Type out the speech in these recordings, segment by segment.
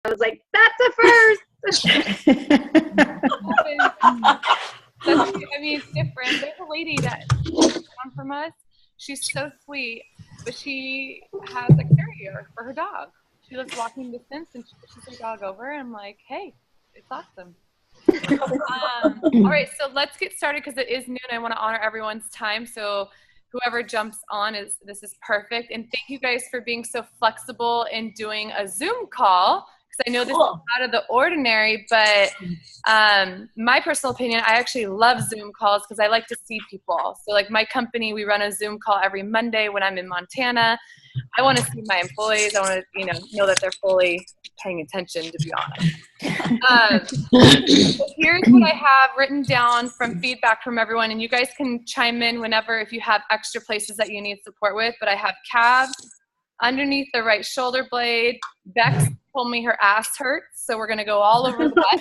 I was like, that's a first. I mean, it's different. There's a lady that comes from us. She's so sweet, but she has a carrier for her dog. She lives walking distance, and she pushes her dog over. And I'm like, hey, it's awesome. All right, so let's get started because it is noon. I want to honor everyone's time. So whoever jumps on, this is perfect. And thank you guys for being so flexible in doing a Zoom call. I know this is out of the ordinary, but my personal opinion, I actually love Zoom calls because I like to see people. So like my company, we run a Zoom call every Monday when I'm in Montana. I want to see my employees. I want to, know that they're fully paying attention, to be honest. Here's what I have written down from feedback from everyone, and you guys can chime in whenever if you have extra places that you need support with, but I have calves, underneath the right shoulder blade. Bex told me her ass hurts, so we're going to go all over the butt.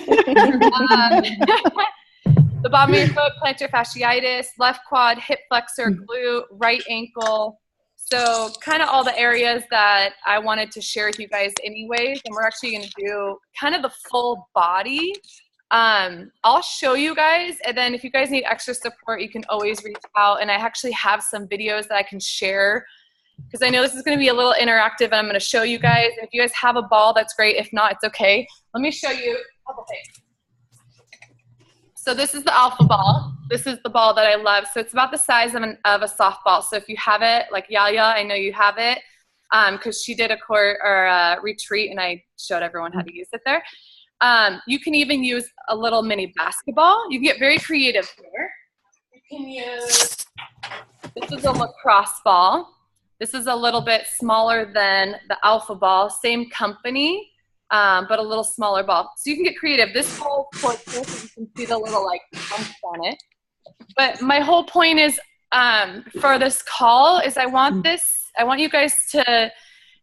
The bottom of your foot, plantar fasciitis, left quad, hip flexor, glute, right ankle. So kind of all the areas that I wanted to share with you guys anyways, and we're actually going to do kind of the full body. I'll show you guys, and then if you guys need extra support, you can always reach out, and I actually have some videos that I can share because I know this is going to be a little interactive, and I'm going to show you guys. And if you guys have a ball, that's great. If not, it's okay. Let me show you a couple things. So this is the Alpha ball. This is the ball that I love. So it's about the size of a softball. So if you have it, like Yaya, I know you have it, because she did a retreat, and I showed everyone how to use it there. You can even use a little mini basketball. You can get very creative here. You can use, this is a lacrosse ball. This is a little bit smaller than the Alpha ball, same company, but a little smaller ball. So you can get creative. This whole court, you can see the little bumps on it. But my whole point is for this call is I want you guys to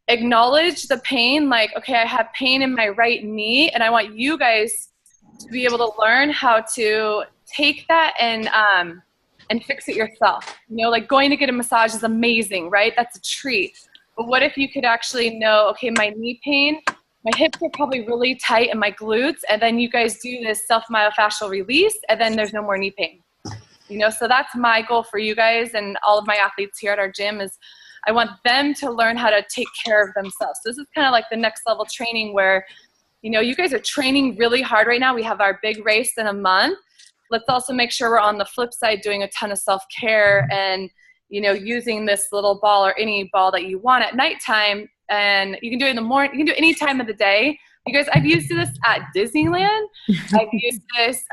acknowledge the pain. Like, okay, I have pain in my right knee, and I want you guys to be able to learn how to take that and fix it yourself. Like going to get a massage is amazing, right? That's a treat. But what if you could actually know, okay, my knee pain, my hips are probably really tight in my glutes, and then you guys do this self-myofascial release, and then there's no more knee pain. So that's my goal for you guys and all of my athletes here at our gym is I want them to learn how to take care of themselves. So this is kind of like the next level training where, you guys are training really hard right now. We have our big race in a month. Let's also make sure we're on the flip side doing a ton of self-care and, using this little ball or any ball that you want at nighttime. And you can do it in the morning. You can do it any time of the day. You guys, I've used this at Disneyland. I've used this,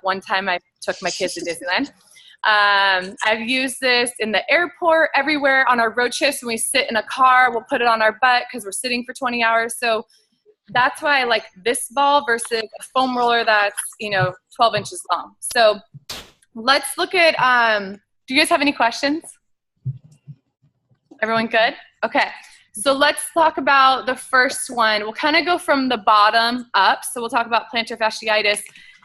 one time I took my kids to Disneyland. I've used this in the airport, everywhere on our road trips. When we sit in a car, we'll put it on our butt because we're sitting for 20 hours. So that's why I like this ball versus a foam roller that's, 12 inches long. So let's look at, do you guys have any questions? Everyone good? Okay. So let's talk about the first one. We'll kind of go from the bottom up. So we'll talk about plantar fasciitis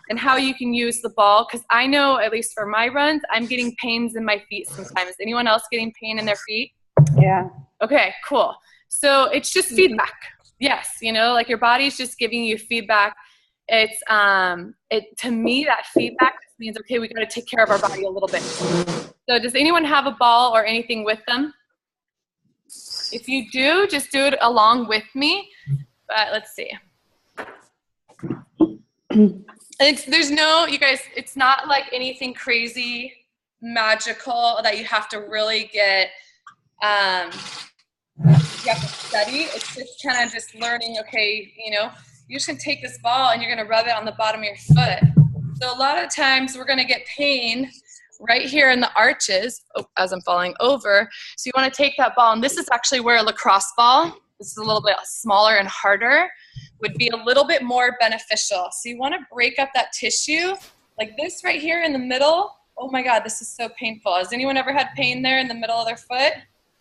and how you can use the ball. Because I know, at least for my runs, I'm getting pains in my feet sometimes. Anyone else getting pain in their feet? Yeah. Okay, cool. So it's just feedback. Yes, like your body's just giving you feedback. It's to me, that feedback means, okay, we got to take care of our body a little bit. So does anyone have a ball or anything with them? If you do, just do it along with me. But let's see. You guys, it's not like anything crazy magical that you have to really get, you have to study. It's just kind of just learning, okay, you're just going to take this ball and you're going to rub it on the bottom of your foot. So a lot of times we're going to get pain right here in the arches as I'm falling over. So you want to take that ball, and this is actually where a lacrosse ball, this is a little bit smaller and harder, would be a little bit more beneficial. So you want to break up that tissue like this right here in the middle. Oh my God, this is so painful. Has anyone ever had pain there in the middle of their foot?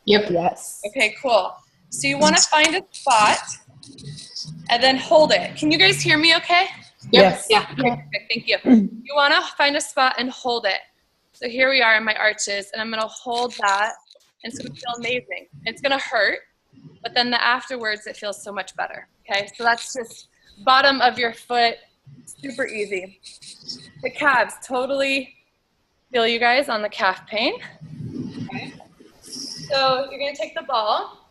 Yep. Yes. Okay, cool. So you want to find a spot and then hold it. Can you guys hear me okay? Yes. Yeah. Okay, perfect. Thank you. You want to find a spot and hold it. So here we are in my arches, and I'm going to hold that, and it's going to feel amazing. It's going to hurt, but then the afterwards, it feels so much better. Okay, so that's just bottom of your foot, super easy. The calves, totally feel you guys on the calf pain. Okay. So you're gonna take the ball,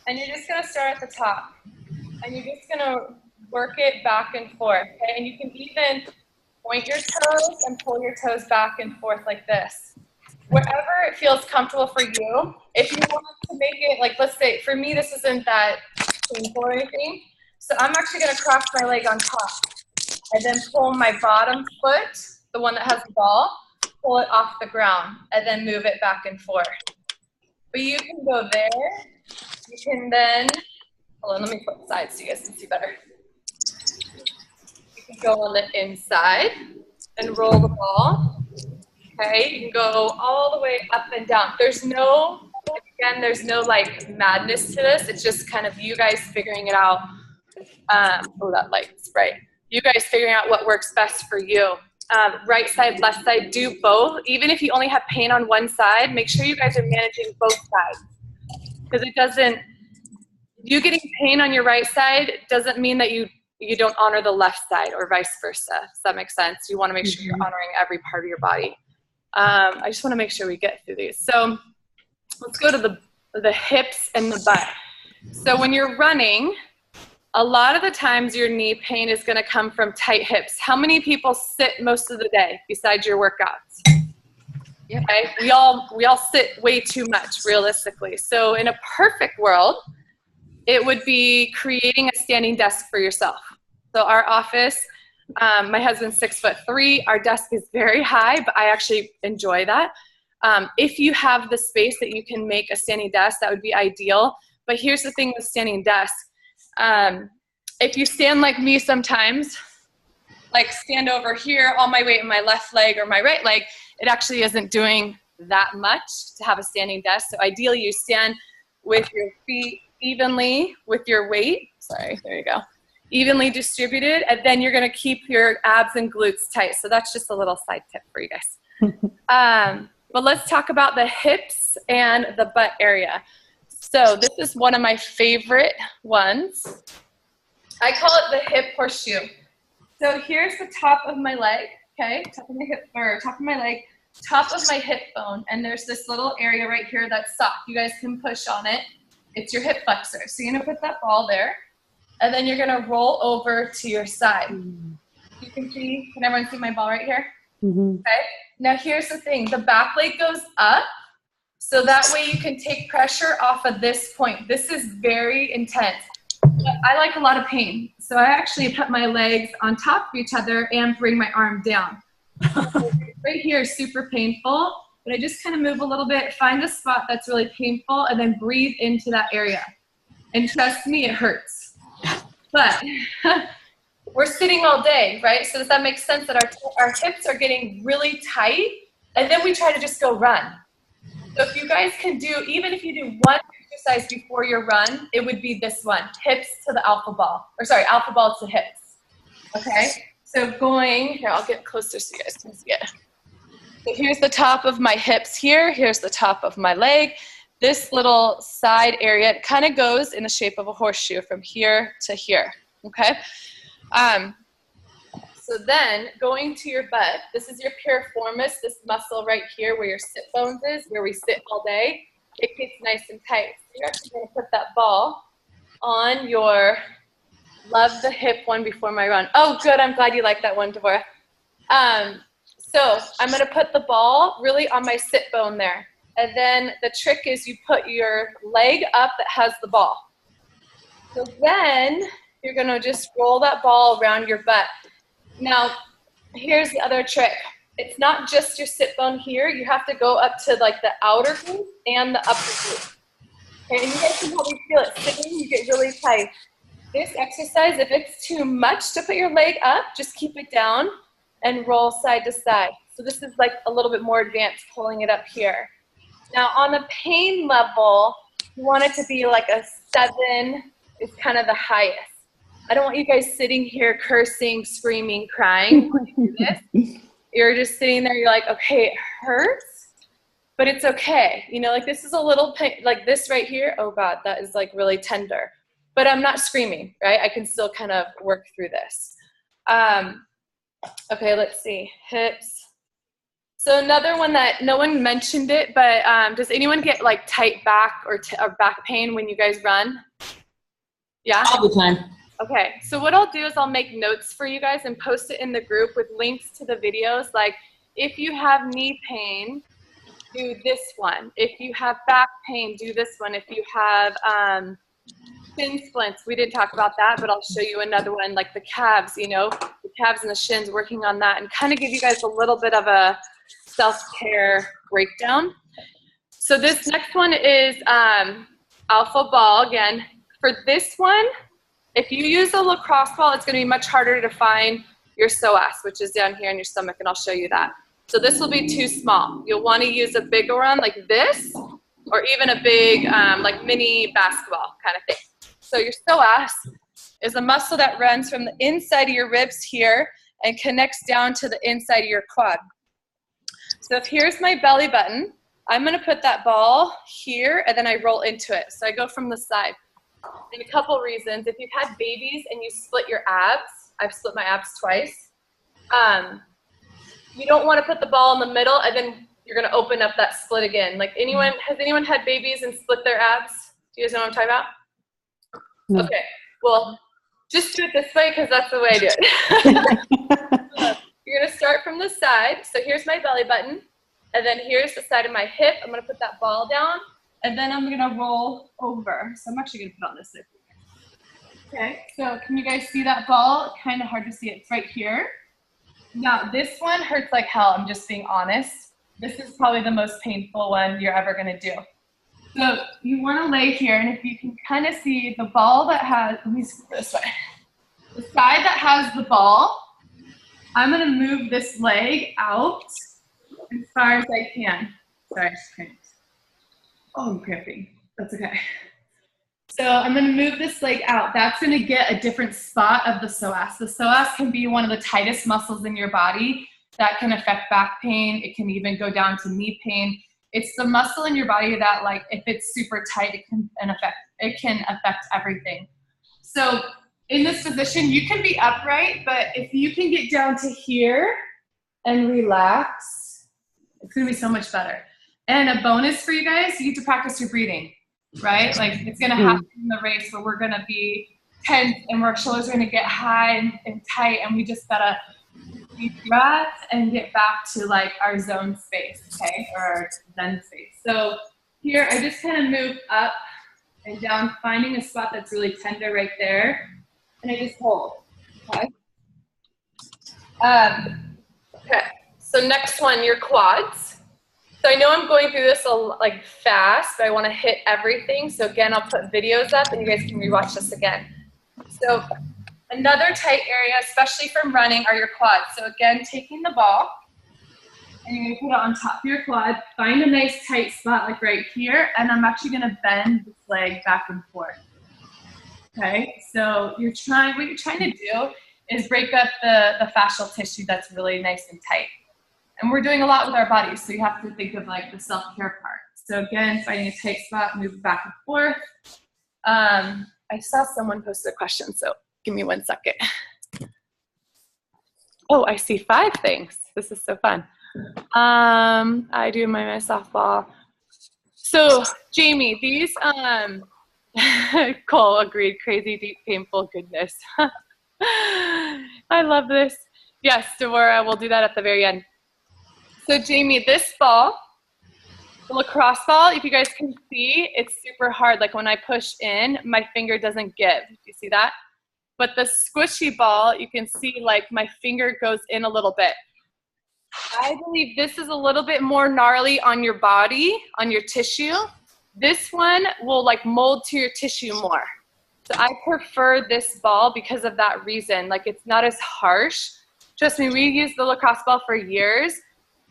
and you're just gonna start at the top, and you're just gonna work it back and forth, okay? And you can even point your toes and pull your toes back and forth like this. Wherever it feels comfortable for you. If you want to make it, like, let's say, for me, this isn't that painful or anything. So I'm actually gonna cross my leg on top and then pull my bottom foot, the one that has the ball, pull it off the ground and then move it back and forth. But you can go there. You can then, hold on, let me flip sides so you guys can see better. You can go on the inside and roll the ball. Okay, you can go all the way up and down. There's no, again, there's no like madness to this. It's just kind of you guys figuring it out. Oh, that light's bright. You guys figuring out what works best for you. Right side, left side, do both. Even if you only have pain on one side, make sure you guys are managing both sides. Because it doesn't, you getting pain on your right side doesn't mean that you don't honor the left side or vice versa. Does that make sense? You want to make sure you're honoring every part of your body. I just want to make sure we get through these. So let's go to the hips and the butt. So when you're running, a lot of the times your knee pain is going to come from tight hips. How many people sit most of the day besides your workouts? Yep. Okay, we all sit way too much realistically. So in a perfect world, it would be creating a standing desk for yourself. So our office, my husband's 6'3". Our desk is very high, but I actually enjoy that. If you have the space that you can make a standing desk, that would be ideal. But here's the thing with standing desks. If you stand like me sometimes, like stand over here, all my weight in my left leg or my right leg, it actually isn't doing that much to have a standing desk. So ideally you stand with your feet evenly with your weight. Sorry, there you go. Evenly distributed, and then you're gonna keep your abs and glutes tight. So that's just a little side tip for you guys. But let's talk about the hips and the butt area. So this is one of my favorite ones. I call it the hip horseshoe. So here's the top of my leg, okay? Top of my hip, or top of my leg, top of my hip bone, and there's this little area right here that's soft. You guys can push on it. It's your hip flexor. So you're gonna put that ball there, and then you're gonna roll over to your side. You can see, can everyone see my ball right here? Okay, now here's the thing. The back leg goes up, so that way you can take pressure off of this point. This is very intense. I like a lot of pain, so I actually put my legs on top of each other and bring my arm down. Right here is super painful, but I just kind of move a little bit, find a spot that's really painful, and then breathe into that area. And trust me, it hurts. But we're sitting all day, right? So does that make sense that our hips are getting really tight, and then we try to just go run? So if you guys can do, even if you do one exercise before your run, it would be this one, hips to the alpha ball, or sorry, alpha ball to hips, okay? So going, here, I'll get closer so you guys can see it. So here's the top of my hips here, here's the top of my leg. This little side area, it kind of goes in the shape of a horseshoe from here to here, okay? So then going to your butt, this is your piriformis, this muscle right here where your sit bones is, where we sit all day. It gets nice and tight. So you're actually going to put that ball on your, love the hip one before my run. Oh, good. I'm glad you like that one, Deborah. So I'm going to put the ball really on my sit bone there. And then the trick is you put your leg up that has the ball. So then you're going to just roll that ball around your butt. Now, here's the other trick. It's not just your sit bone here. You have to go up to like the outer glute and the upper glute. Okay, and you guys can probably feel it. Sitting, you get really tight. This exercise, if it's too much to put your leg up, just keep it down and roll side to side. So this is like a little bit more advanced, pulling it up here. Now on the pain level, you want it to be like a 7 is kind of the highest. I don't want you guys sitting here cursing, screaming, crying when you do this. You're just sitting there, you're like, okay, it hurts, but it's okay. You know, like this is a little pain, like this right here. Oh God, that is like really tender, but I'm not screaming, right? I can still kind of work through this. Okay, let's see, hips. So another one that no one mentioned it, but does anyone get like tight back or back pain when you guys run? Yeah? All the time. Okay, so what I'll do is I'll make notes for you guys and post it in the group with links to the videos. Like if you have knee pain, do this one. If you have back pain, do this one. If you have shin splints, we didn't talk about that, but I'll show you another one, like the calves, you know, the calves and the shins, working on that and kind of give you guys a little bit of a self-care breakdown. So this next one is alpha ball. Again, for this one, if you use a lacrosse ball, it's going to be much harder to find your psoas, which is down here in your stomach, and I'll show you that. So this will be too small. You'll want to use a bigger one like this, or even a big like mini basketball kind of thing. So your psoas is a muscle that runs from the inside of your ribs here and connects down to the inside of your quad. So if here's my belly button, I'm going to put that ball here and then I roll into it. So I go from the side. And a couple reasons. If you've had babies and you split your abs, I've split my abs twice. You don't want to put the ball in the middle and then you're going to open up that split again. Like has anyone had babies and split their abs? Do you guys know what I'm talking about? No. Okay. Well, just do it this way because that's the way I do it. You're going to start from the side. So here's my belly button. And then here's the side of my hip. I'm going to put that ball down. And then I'm going to roll over. So I'm actually going to put on this side. Okay. So can you guys see that ball? Kind of hard to see it. It's right here. Now, this one hurts like hell. I'm just being honest. This is probably the most painful one you're ever going to do. So you want to lay here. And if you can kind of see the ball that has, let me see this way. The side that has the ball, I'm going to move this leg out as far as I can. Sorry, I just cramped. Oh, I'm cramping. That's okay. So I'm going to move this leg out. That's going to get a different spot of the psoas. The psoas can be one of the tightest muscles in your body. That can affect back pain. It can even go down to knee pain. It's the muscle in your body that, like, if it's super tight, it can affect everything. So in this position, you can be upright, but if you can get down to here and relax, it's going to be so much better. And a bonus for you guys, you get to practice your breathing, right? Like it's going to happen in the race where we're going to be tense and our shoulders are going to get high and tight, and we just got to deep breath and get back to like our zone space, okay, or our zen space. So here I just kind of move up and down, finding a spot that's really tender right there, and I just hold, okay? Okay, so next one, your quads. So I know I'm going through this like fast, but I want to hit everything. So again, I'll put videos up and you guys can rewatch this again. So another tight area, especially from running, are your quads. So again, taking the ball and you're going to put it on top of your quad. Find a nice tight spot like right here, and I'm actually going to bend this leg back and forth. Okay, so what you're trying to do is break up the fascial tissue that's really nice and tight. And we're doing a lot with our bodies, so you have to think of like the self-care part. So again, finding a tight spot, move back and forth. I saw someone posted a question, so give me 1 second. Oh, I see 5 things. This is so fun. I do my softball. So Jamie, these, Cole agreed, crazy, deep, painful goodness. I love this. Yes, Devorah, we'll do that at the very end. So Jamie, this ball, the lacrosse ball, if you guys can see, it's super hard. Like when I push in, my finger doesn't give. Do you see that? But the squishy ball, you can see like my finger goes in a little bit. I believe this is a little bit more gnarly on your body, on your tissue. This one will like mold to your tissue more. So I prefer this ball because of that reason. Like it's not as harsh. Trust me, we used the lacrosse ball for years.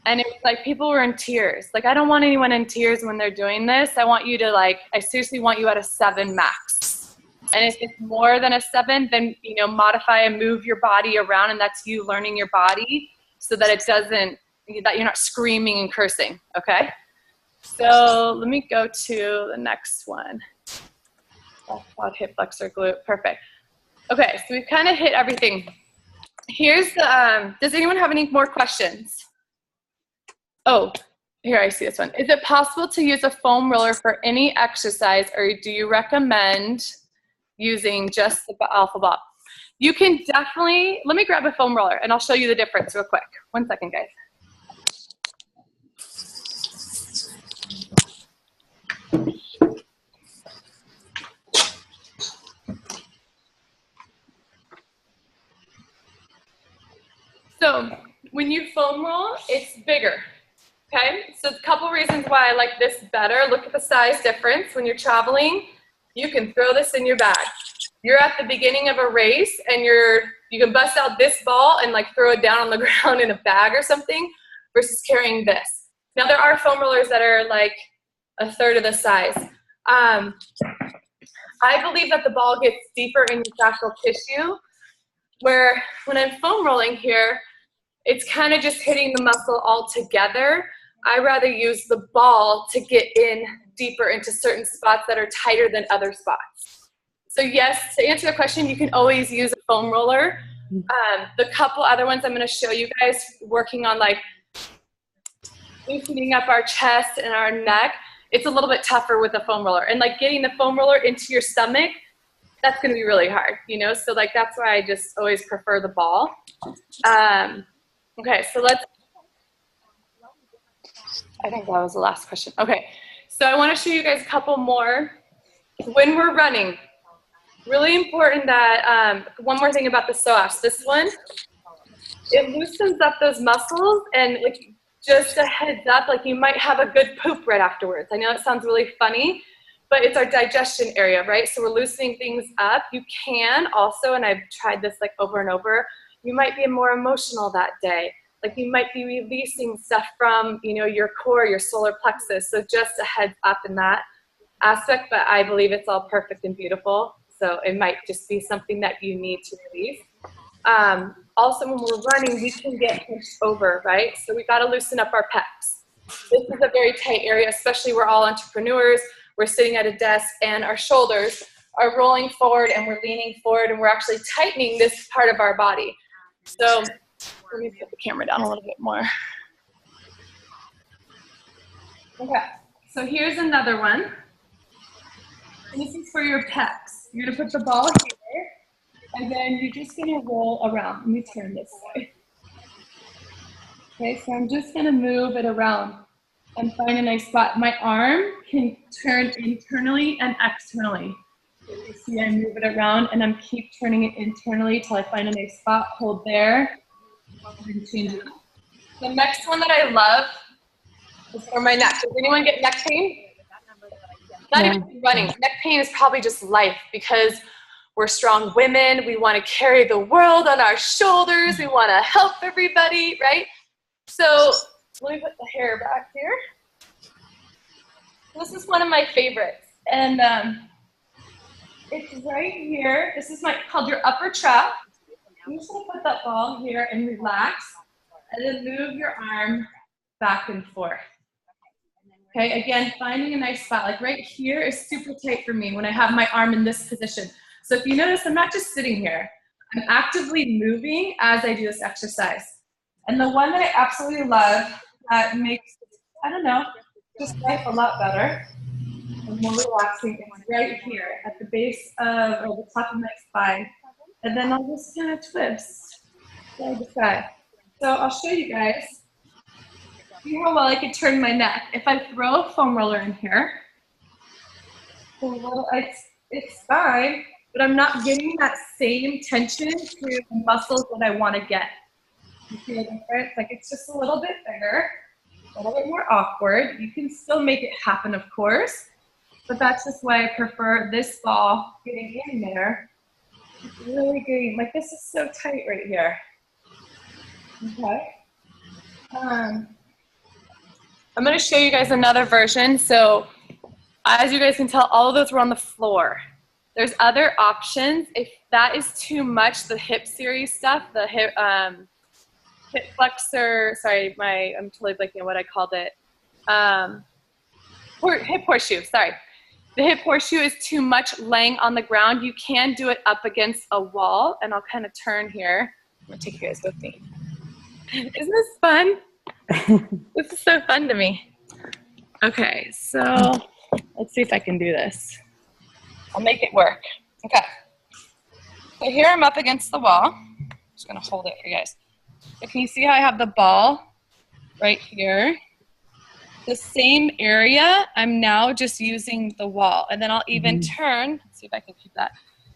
And it was like people were in tears. Like, I don't want anyone in tears when they're doing this. I want you to I seriously want you at a 7 max. And if it's more than a 7, then, you know, modify and move your body around. And that's you learning your body so that it doesn't, that you're not screaming and cursing. Okay. So let me go to the next one. Left quad, hip flexor, glute. Perfect. Okay, so we've kind of hit everything. Here's the, does anyone have any more questions? Oh, here I see this one. Is it possible to use a foam roller for any exercise, or do you recommend using just the alpha ball? You can definitely, let me grab a foam roller and I'll show you the difference real quick. 1 second, guys. So when you foam roll, it's bigger, okay? So a couple reasons why I like this better. Look at the size difference. When you're traveling, you can throw this in your bag. You're at the beginning of a race and you can bust out this ball and like throw it down on the ground in a bag or something versus carrying this. Now there are foam rollers that are like a third of the size. I believe that the ball gets deeper in your fascial tissue, where when I'm foam rolling here, it's kind of just hitting the muscle all together. I rather use the ball to get in deeper into certain spots that are tighter than other spots. So yes, to answer the question, you can always use a foam roller. The couple other ones I'm going to show you guys, working on like loosening up our chest and our neck, it's a little bit tougher with a foam roller. And like getting the foam roller into your stomach, that's going to be really hard, you know? So like that's why I just always prefer the ball. Okay, so I think that was the last question. Okay, so I want to show you guys a couple more. When we're running, really important that, one more thing about the psoas. This one, it loosens up those muscles, and like, just a heads up, like you might have a good poop right afterwards. I know it sounds really funny, but it's our digestion area, right? So we're loosening things up. You can also, and I've tried this like over and over, you might be more emotional that day. Like you might be releasing stuff from, you know, your core, your solar plexus. So just a heads up in that aspect, but I believe it's all perfect and beautiful. So it might just be something that you need to release. Also, when we're running, we can get pushed over, right? So we got to loosen up our pecs. This is a very tight area, especially we're all entrepreneurs. We're sitting at a desk and our shoulders are rolling forward and we're leaning forward and we're actually tightening this part of our body. So let me put the camera down a little bit more. Okay, so here's another one. And this is for your pecs. You're gonna put the ball here, and then you're just gonna roll around. Let me turn this way. Okay, so I'm just gonna move it around and find a nice spot. My arm can turn internally and externally. You see, I move it around and I'm keep turning it internally till I find a nice spot. Hold there. And change it. The next one that I love is for my neck. Does anyone get neck pain? Not even running. Neck pain is probably just life, because we're strong women. We want to carry the world on our shoulders. We want to help everybody, right? So let me put the hair back here. This is one of my favorites. And it's right here. This is called your upper trap. I'm just going to put that ball here and relax, and then move your arm back and forth. Okay, again, finding a nice spot. Like right here is super tight for me when I have my arm in this position. So if you notice, I'm not just sitting here. I'm actively moving as I do this exercise. And the one that I absolutely love that makes, I don't know, just life a lot better and more relaxing is right here at the base of, or the top of my spine. And then I'll just kind of twist side to side. So I'll show you guys. See how well I can turn my neck. If I throw a foam roller in here, it's fine, but I'm not getting that same tension to the muscles that I want to get. You see the difference? Like it's just a little bit bigger, a little bit more awkward. You can still make it happen, of course, but that's just why I prefer this ball getting in there. It's really good. Like this is so tight right here. Okay. I'm going to show you guys another version. So as you guys can tell, all of those were on the floor. There's other options. If that is too much, the hip series stuff, the hip flexor, sorry, I'm totally blanking on what I called it. hip horseshoe, sorry. The hip horseshoe is too much laying on the ground. You can do it up against a wall, and I'll kind of turn here. I'm gonna take you guys with me. Isn't this fun? This is so fun to me. Okay, so let's see if I can do this. I'll make it work. Okay. So here I'm up against the wall. I'm just gonna hold it for you guys. So can you see how I have the ball right here? The same area, I'm now just using the wall. And then I'll even turn, let's see if I can keep that,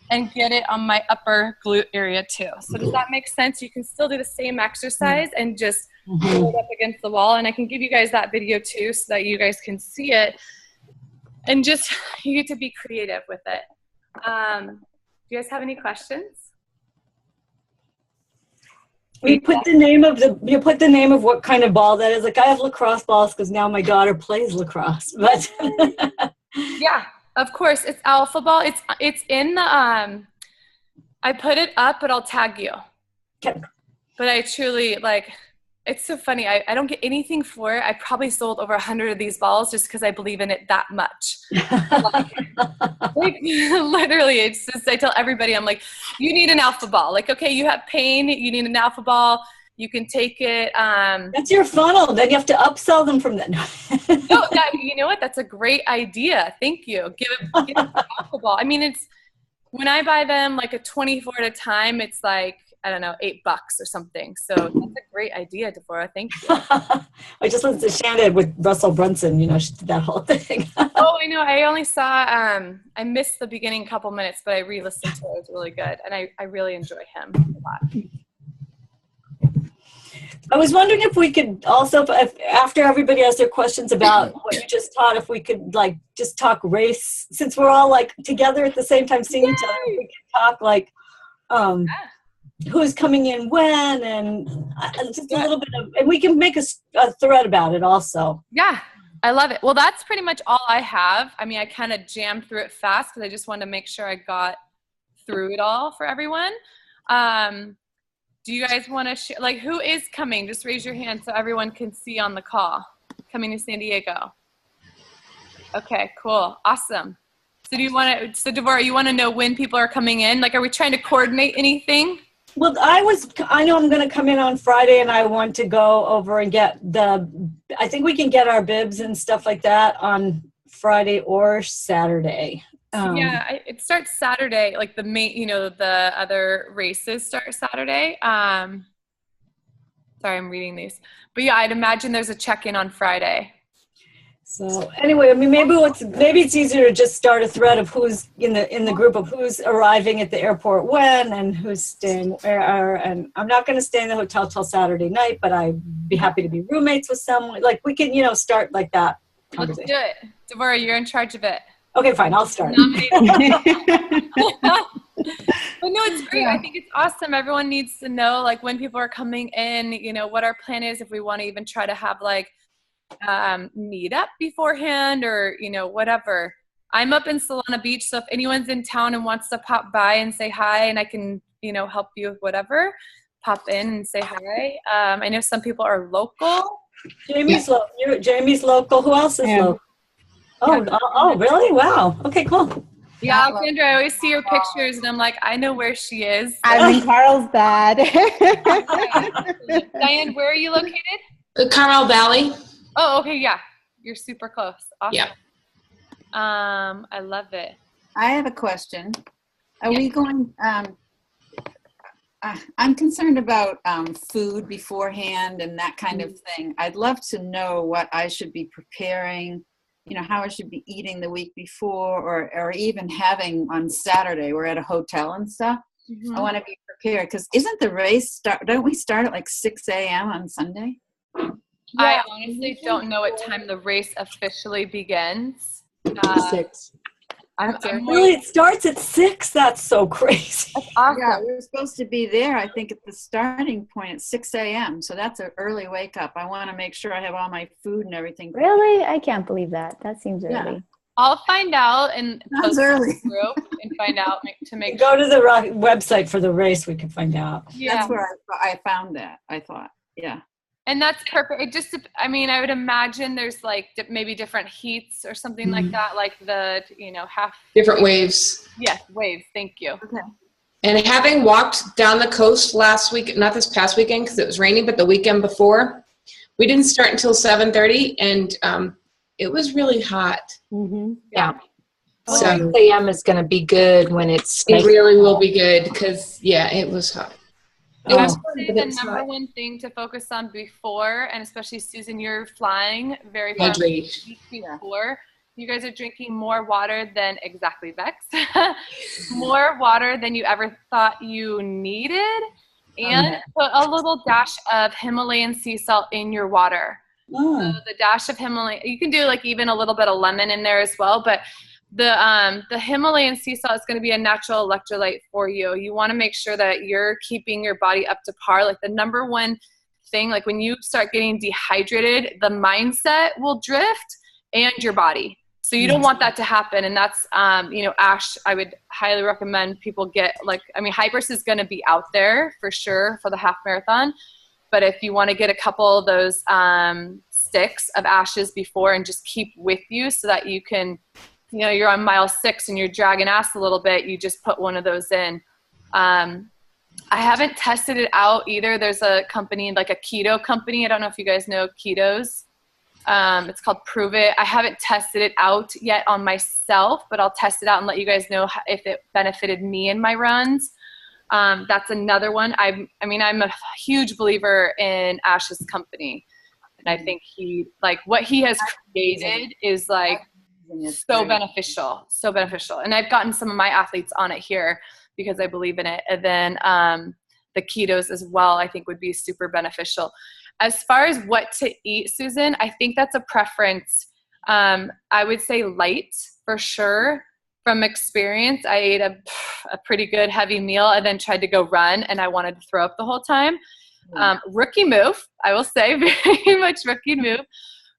and get it on my upper glute area too. So does that make sense? You can still do the same exercise and just hold up against the wall. And I can give you guys that video too so that you guys can see it. And just, you get to be creative with it. Do you guys have any questions? You put the name of what kind of ball that is. Like I have lacrosse balls because now my daughter plays lacrosse. But yeah, of course, it's alpha ball. It's in the I put it up, but I'll tag you. Okay. But I truly like. It's so funny. I don't get anything for it. I probably sold over 100 of these balls just because I believe in it that much. like literally, it's just I tell everybody, I'm like, you need an alpha ball. Like, okay, you have pain, you need an alpha ball. You can take it. That's your funnel. Then you have to upsell them from that. No, you know what? That's a great idea. Thank you. Give it an alpha ball. I mean, it's when I buy them like a 24 at a time. It's like, I don't know, $8 or something. So that's a great idea, Deborah. Thank you. I just listened to Shannon with Russell Brunson. You know, she did that whole thing. Oh, I know. I only saw, I missed the beginning couple minutes, but I re-listened to it. It was really good. And I really enjoy him a lot. I was wondering if we could also, if after everybody has their questions about what you just taught, if we could like just talk race, since we're all like together at the same time seeing each other, if we could talk like, who's coming in when, and just a little bit of, and we can make a thread about it also. Yeah, I love it. Well, that's pretty much all I have. I mean, I kind of jammed through it fast because I just wanted to make sure I got through it all for everyone. Do you guys want to share, like, who is coming? Just raise your hand so everyone can see on the call. Coming to San Diego. Okay, cool. Awesome. So do you want to, so Deborah, you want to know when people are coming in? Like, are we trying to coordinate anything? Well, I know I'm going to come in on Friday and I want to go over and get I think we can get our bibs and stuff like that on Friday or Saturday. Yeah, it starts Saturday, like the main, you know, the other races start Saturday. Sorry, I'm reading these. But yeah, I'd imagine there's a check-in on Friday. So anyway, I mean, maybe it's easier to just start a thread of who's in the group of who's arriving at the airport when and who's staying where. And I'm not going to stay in the hotel till Saturday night, but I'd be happy to be roommates with someone. Like we can, start like that. Let's do it. Deborah, you're in charge of it. Okay, fine. I'll start. But no, it's great. I think it's awesome. Everyone needs to know, like, when people are coming in, what our plan is, if we want to even try to have, like, meet up beforehand or, whatever. I'm up in Solana Beach, so if anyone's in town and wants to pop by and say hi and I can, help you with whatever, pop in and say hi. I know some people are local. Jamie's local. Who else is local? Oh, really? Wow. Okay, cool. Yeah, Alexandra, I always see your pictures and I'm like, I know where she is. I'm in Carlsbad. Diane, where are you located? Carmel Valley. Oh, okay, yeah. You're super close. Awesome. Yeah. I love it. I have a question. Are we going, I'm concerned about food beforehand and that kind of thing. I'd love to know what I should be preparing, how I should be eating the week before or even having on Saturday. We're at a hotel and stuff. Mm-hmm. I want to be prepared because isn't the race, don't we start at like 6 a.m. on Sunday? I honestly don't know what time the race officially begins. 6. Really, it starts at 6? That's so crazy. That's awesome. Yeah, we were supposed to be there, I think, at the starting point at 6 a.m. So that's an early wake up. I want to make sure I have all my food and everything. Really? I can't believe that. That seems early. Yeah. I'll find out and post early. Group and find out to make Go to the website for the race. We can find out. Yeah. That's where I found that, I thought. Yeah. And that's perfect. It just, I mean, I would imagine there's like maybe different heats or something like that, like the, half. Different waves. Yes, waves. Thank you. Okay. And having walked down the coast last week, not this past weekend because it was raining, but the weekend before, we didn't start until 7:30, and it was really hot. Yeah. Oh, So 6 a.m. is going to be good when it's it really will be good because, yeah, it was hot. It I was would fun, say but the it was number hot. one thing to focus on before, and especially Susan, you're flying very far Hydrate. before. You guys are drinking more water than exactly Vex, more water than you ever thought you needed, and put a little dash of Himalayan sea salt in your water. So the dash of Himalayan, you can do like even a little bit of lemon in there as well, but the Himalayan sea salt is going to be a natural electrolyte for you. You want to make sure that you're keeping your body up to par. Like the number one thing, like when you start getting dehydrated, the mindset will drift and your body. So you don't want that to happen. And that's, Ash, I would highly recommend people get Hypers is going to be out there for sure for the half marathon. But if you want to get a couple of those sticks of Ashes before and just keep with you so that you can, you're on mile 6 and you're dragging ass a little bit, you just put one of those in. I haven't tested it out either. There's a company, like a keto company. I don't know if you guys know ketos. It's called Prove It. I haven't tested it out yet on myself, but I'll test it out and let you guys know if it benefited me in my runs. That's another one. I'm a huge believer in Ash's company. And I think what he has created is so beneficial. And I've gotten some of my athletes on it here because I believe in it. And then the ketos as well, I think would be super beneficial. As far as what to eat, Susan, I think that's a preference. I would say light for sure. From experience, I ate a pretty good heavy meal and then tried to go run and I wanted to throw up the whole time. Rookie move, I will say, very much rookie move.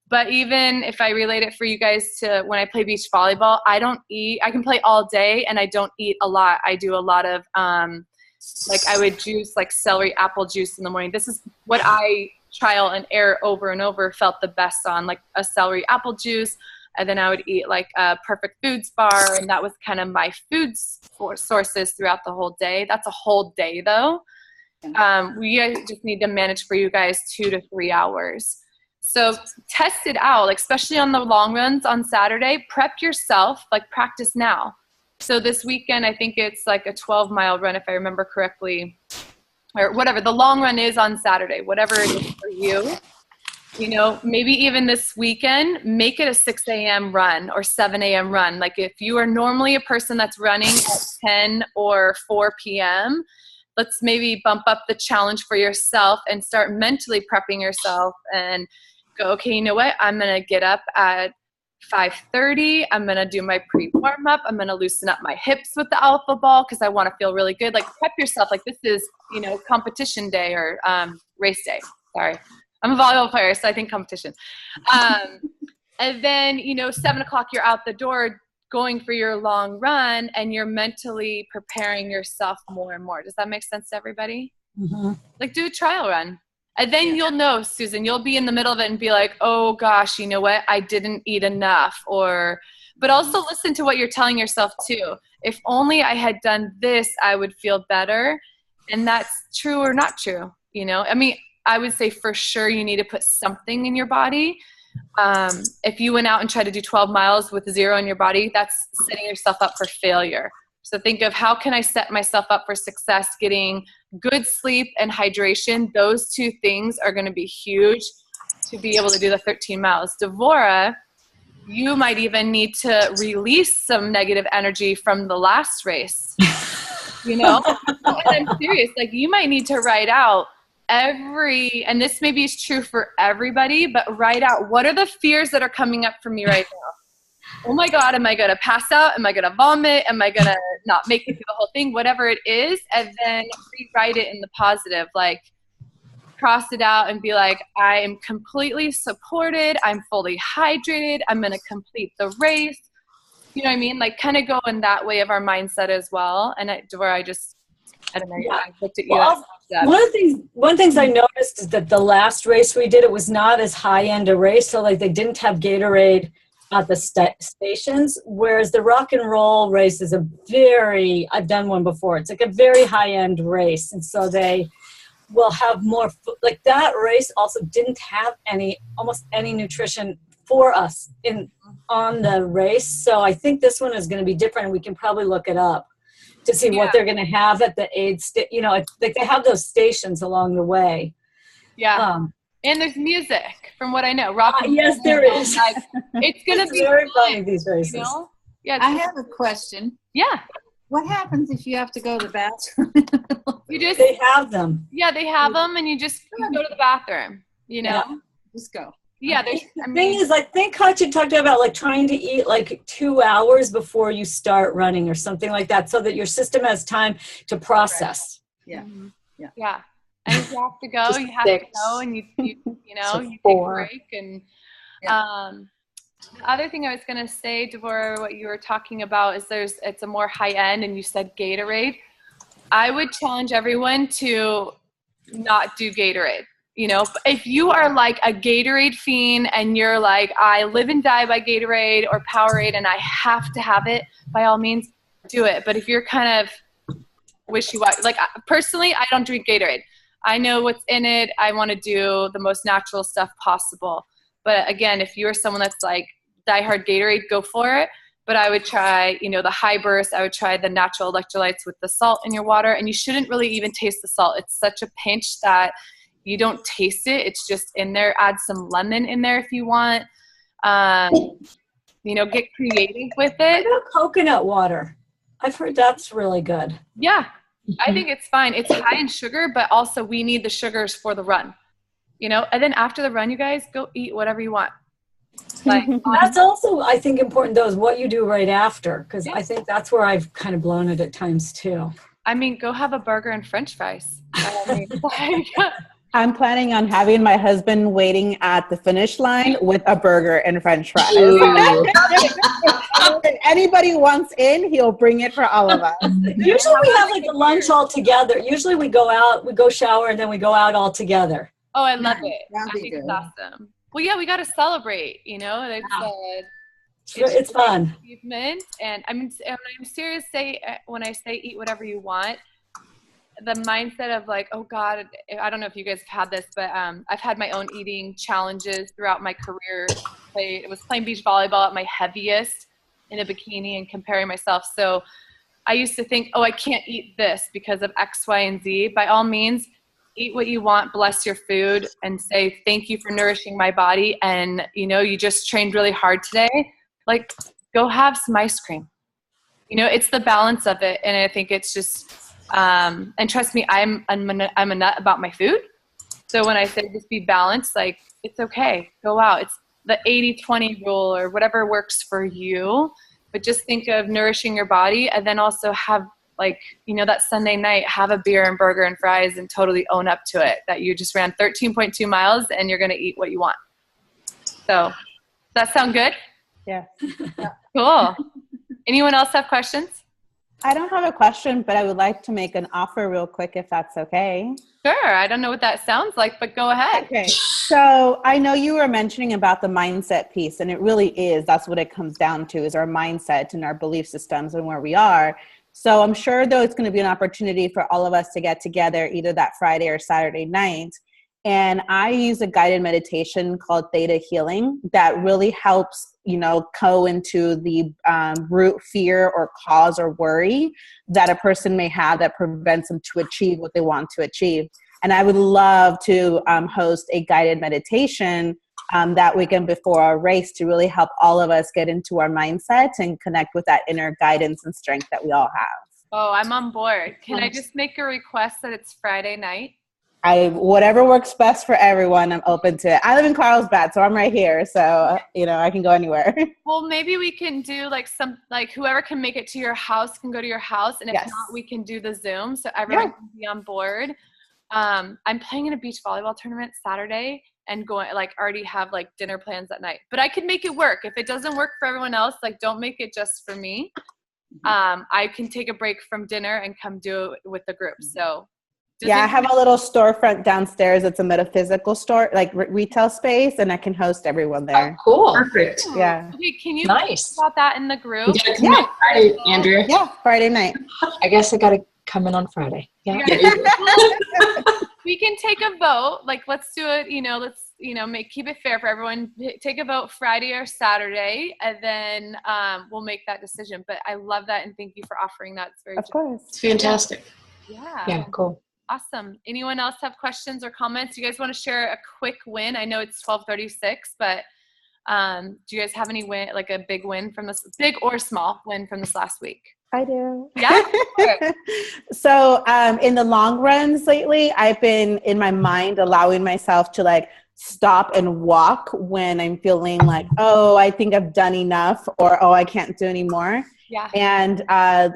But even if I relate it for you guys to when I play beach volleyball, I don't eat. I can play all day and I don't eat a lot. I do a lot of I would juice like celery apple juice in the morning. This is what I trial and error over and over felt the best on, like a celery apple juice. And then I would eat like a Perfect Foods bar. And that was kind of my food sources throughout the whole day. That's a whole day though. We just need to manage for you guys 2 to 3 hours. So test it out, especially on the long runs on Saturday. Prep yourself, practice now. So this weekend, I think it's like a 12-mile run, if I remember correctly, or whatever. The long run is on Saturday, whatever it is for you. Maybe even this weekend, make it a 6 a.m. run or 7 a.m. run. Like if you are normally a person that's running at 10 or 4 p.m., let's maybe bump up the challenge for yourself and start mentally prepping yourself and go, okay, you know what? I'm going to get up at 5:30. I'm going to do my pre-warm-up. I'm going to loosen up my hips with the alpha ball because I want to feel really good. Prep yourself. This is, competition day or race day. Sorry. I'm a volleyball player, so I think competition. And then, 7 o'clock, you're out the door going for your long run, and you're mentally preparing yourself more and more. Does that make sense to everybody? Mm-hmm. Do a trial run. And then you'll know, Susan, you'll be in the middle of it and be like, oh, gosh, you know what? I didn't eat enough. But also listen to what you're telling yourself, too. If only I had done this, I would feel better. And that's true or not true, I would say for sure you need to put something in your body. If you went out and tried to do 12 miles with 0 in your body, that's setting yourself up for failure. So think of how can I set myself up for success, getting good sleep and hydration. Those 2 things are going to be huge to be able to do the 13 miles. Devora, you might even need to release some negative energy from the last race. And I'm serious, you might need to write out and this maybe is true for everybody, but write out what are the fears that are coming up for me right now. Oh my God, am I going to pass out? Am I going to vomit? Am I going to not make it through the whole thing? Whatever it is, and then rewrite it in the positive, cross it out and be like, I am completely supported. I'm fully hydrated. I'm going to complete the race. You know what I mean? Kind of go in that way of our mindset as well. And Devora, I don't know. Yeah. I looked at you. Well, and one of the things I noticed is that the last race we did, it was not as high end a race. So like they didn't have Gatorade at the stations, whereas the rock and roll race is I've done one before. It's like a very high end race. And so they will have more, like that race also didn't have almost any nutrition for us on the race. So I think this one is going to be different. We can probably look it up to see what they're going to have at the aid like they have those stations along the way. Yeah. And there's music, from what I know. Rock and yes, roll, there is. Like, it's going to It's be very fun, funny, these races. You know? Yeah. I have a question. Yeah. What happens if you have to go to the bathroom? You just, They have them. yeah, they have them, and you just go to the bathroom, you know? Yeah. Just go. Yeah. There's, The thing is, I think Katya talked about like trying to eat like 2 hours before you start running or something like that, so that your system has time to process. Yeah. Mhm. Yeah. Yeah. And if you have to go, Just you have 6. to go, and you know, So you take a 4. break. And Yeah. the other thing I was going to say, Devorah, what you were talking about is it's a more high end, and you said Gatorade. I would challenge everyone to not do Gatorade. You know, if you are like a Gatorade fiend and you're like, I live and die by Gatorade or Powerade and I have to have it, by all means, do it. But if you're kind of wishy-washy, like personally, I don't drink Gatorade. I know what's in it. I want to do the most natural stuff possible. But again, if you're someone that's like diehard Gatorade, go for it. But I would try, you know, the high burst. I would try the natural electrolytes with the salt in your water. And you shouldn't really even taste the salt. It's such a pinch that you don't taste it. It's just in there. Add some lemon in there if you want. You know, get creative with What it. about coconut water? I've heard that's really good. Yeah, I think it's fine. It's high in sugar, but also we need the sugars for the run. You know, and then after the run, you guys go eat whatever you want. Like, That's also, I think, important though, is what you do right after, because I think that's where I've kind of blown it at times too. I mean, go have a burger and French fries. I mean, like, I'm planning on having my husband waiting at the finish line with a burger and French fries. If anybody wants in, he'll bring it for all of us. Usually we have like a lunch all together. Usually we go out, we go shower, and then we go out all together. oh, I love it. That'd I be think good. it's awesome. Well, yeah, we got to celebrate, you know, It's fun. achievement. And I'm serious when I say eat whatever you want, the mindset of like, oh God, I don't know if you guys have had this, but I've had my own eating challenges throughout my career. I was playing beach volleyball at my heaviest in a bikini and comparing myself. So I used to think, oh, I can't eat this because of X, Y, and Z. By all means, eat what you want, bless your food, and say, thank you for nourishing my body. And, you know, you just trained really hard today. Like, go have some ice cream. You know, it's the balance of it. And I think it's just, and trust me, I'm a nut about my food. So when I say just be balanced, like, it's okay. Go out. It's the 80-20 rule or whatever works for you. But just think of nourishing your body, and then also have, like, you know, that Sunday night, have a beer and burger and fries and totally own up to it, that you just ran 13.2 miles and you're going to eat what you want. So does that sound good? Yeah. Cool. Anyone else have questions? I don't have a question, but I would like to make an offer real quick, if that's okay. Sure. I don't know what that sounds like, but go ahead. Okay. So I know you were mentioning about the mindset piece, and it really is. That's what it comes down to, is our mindset and our belief systems and where we are. So I'm sure though it's going to be an opportunity for all of us to get together either that Friday or Saturday night. And I use a guided meditation called Theta Healing that really helps, you know, go into the root fear or cause or worry that a person may have that prevents them to achieve what they want to achieve. And I would love to host a guided meditation that weekend before our race to really help all of us get into our mindset and connect with that inner guidance and strength that we all have. Oh, I'm on board. Can I just make a request that it's Friday night? Whatever works best for everyone, I'm open to it. I live in Carlsbad, so I'm right here. So, you know, I can go anywhere. Well, maybe we can do like whoever can make it to your house can go to your house. And if Yes. not, we can do the Zoom so everyone can be on board. I'm playing in a beach volleyball tournament Saturday and already have like dinner plans that night. But I could make it work. If it doesn't work for everyone else, like, don't make it just for me. I can take a break from dinner and come do it with the group. So yeah, I have a little storefront downstairs. It's a metaphysical store, like retail space, and I can host everyone there. Oh, cool. Perfect. Yeah. Okay, can you Nice. talk about that in the group? You gotta come out Friday, Andrea. Yeah, Friday night. I guess I got to come in on Friday. Yeah. We can take a vote. Like, let's do it. Keep it fair for everyone. Take a vote Friday or Saturday, and then we'll make that decision. But I love that, and thank you for offering that. It's very Of course. It's fantastic. Yeah, cool. Awesome. Anyone else have questions or comments? You guys want to share a quick win? I know it's 12:36, but do you guys have any win, like a big win from this, big or small win from this last week? I do. Yeah. So in the long runs lately, I've been in my mind allowing myself to like stop and walk when I'm feeling like, oh, I think I've done enough, or oh, I can't do anymore. Yeah. And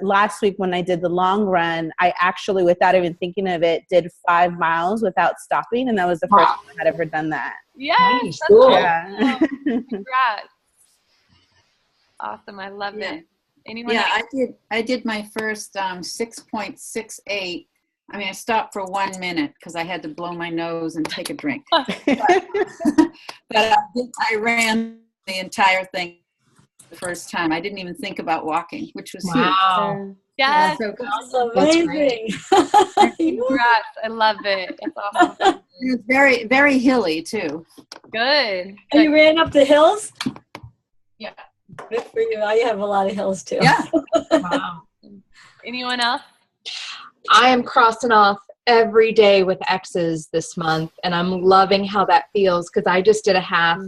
last week when I did the long run, I actually, without even thinking of it, did 5 miles without stopping. And that was the first time I'd ever done that. Yes. Nice. That's Cool. Yeah. awesome. Congrats. Awesome. I love it. Anyone Yeah, else? I did my first 6.68. I mean, I stopped for 1 minute because I had to blow my nose and take a drink. But I ran the entire thing the first time. I didn't even think about walking, which was Wow. Yes. huge. So That's That's amazing. Congrats. I love it. It's awesome. it was very, very hilly too. Good. And you ran up the hills? Yeah. Good for you. I have a lot of hills too. Yeah. Wow. Anyone else? I am crossing off every day with X's this month, and I'm loving how that feels because I just did a half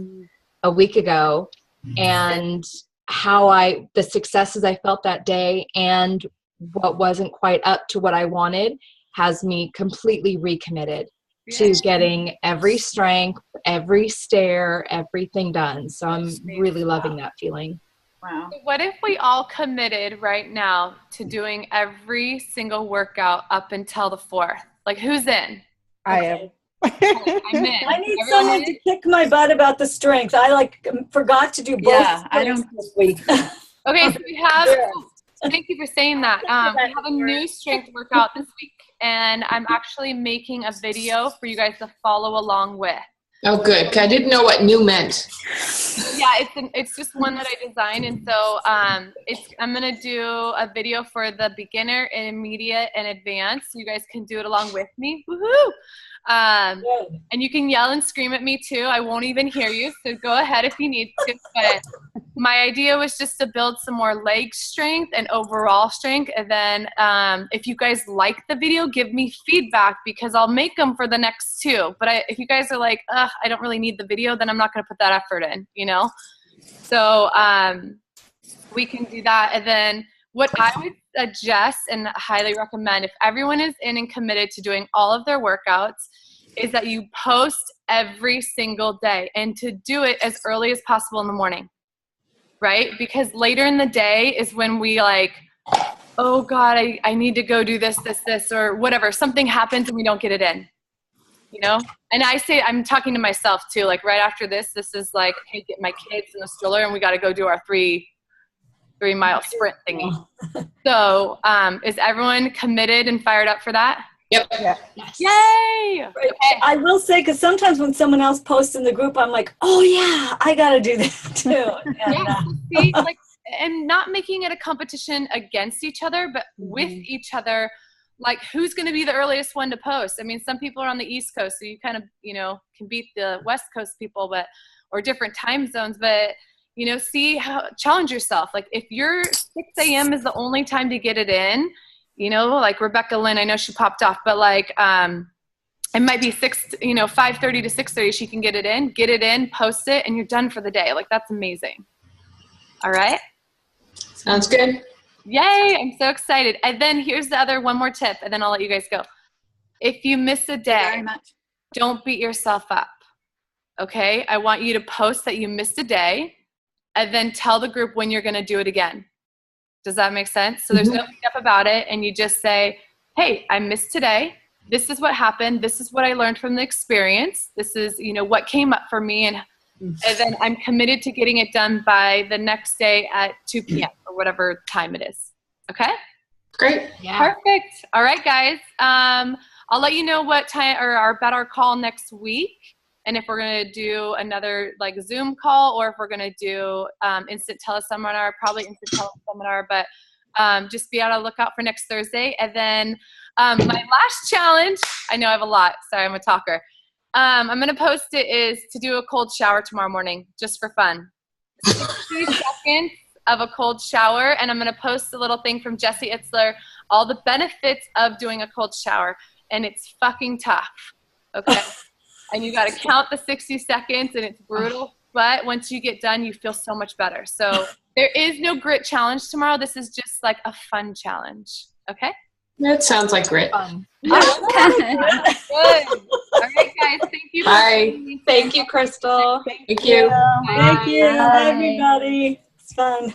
a week ago, and the successes I felt that day and what wasn't quite up to what I wanted has me completely recommitted to getting every strength, every stair, everything done. So I'm really loving that feeling. Wow. What if we all committed right now to doing every single workout up until the 4th? Like, who's in? I am. I'm in. I need Everyone someone in? to kick my butt about the strength. I forgot to do both Yeah, I strengths don't- this week. Okay, so we have, Yeah. thank you for saying that. We have a new strength workout this week, and I'm actually making a video for you guys to follow along with. Oh, good. 'Cause I didn't know what new meant. Yeah, it's just one that I designed, and so I'm gonna do a video for the beginner, intermediate, and advanced. You guys can do it along with me. Woohoo! Good. And you can yell and scream at me too. I won't even hear you, so go ahead if you need to. But my idea was just to build some more leg strength and overall strength. And then if you guys like the video, give me feedback because I'll make them for the next 2. But if you guys are like, ugh, I don't really need the video, then I'm not going to put that effort in, you know? So we can do that. And then what I would suggest and highly recommend if everyone is in and committed to doing all of their workouts is that you post every single day and to do it as early as possible in the morning, right? Because later in the day is when we like, oh God, I need to go do this, or whatever. Something happens and we don't get it in, you know? And I'm talking to myself too, like right after this is like, okay, get my kids in the stroller and we got to go do our 3-mile sprint thingy. So is everyone committed and fired up for that? Yep. Yeah. Yay! Right. I will say, because sometimes when someone else posts in the group, I'm like, oh yeah, I got to do that too. And, Yeah, see, like, and not making it a competition against each other, but with each other, like who's going to be the earliest one to post? I mean, some people are on the East Coast, so you kind of, can beat the West Coast people, or different time zones, but challenge yourself. Like if your 6 a.m. is the only time to get it in, like Rebecca Lynn, I know she popped off, but like, it might be 5:30 to 6:30. She can get it in, post it, and you're done for the day. Like that's amazing. All right. Sounds good. Yay. I'm so excited. And then here's one more tip, and then I'll let you guys go. If you miss a day, Very much. don't beat yourself up. Okay. I want you to post that you missed a day and then tell the group when you're going to do it again. Does that make sense? So there's no beat up about it. And you just say, hey, I missed today. This is what happened. This is what I learned from the experience. This is, what came up for me. And then I'm committed to getting it done by the next day at 2 p.m. or whatever time it is. Okay? Great. Yeah. Perfect. All right, guys. I'll let you know what time or about our call next week, and if we're gonna do another like Zoom call or if we're gonna do instant teleseminar, probably instant teleseminar. But just be on a lookout for next Thursday. And then my last challenge. I know I have a lot. Sorry, I'm a talker. I'm gonna post it is to do a cold shower tomorrow morning, just for fun. 60 seconds of a cold shower, and I'm going to post a little thing from Jesse Itzler, all the benefits of doing a cold shower, and it's fucking tough, okay? And you got to count the 60 seconds, and it's brutal, but once you get done, you feel so much better. So there is no grit challenge tomorrow. This is just like a fun challenge, okay? That sounds like grit. Fun. Good. All right, guys, thank you. Bye. Thank you, Crystal. Thank you. Thank you, Bye. everybody. It's fun.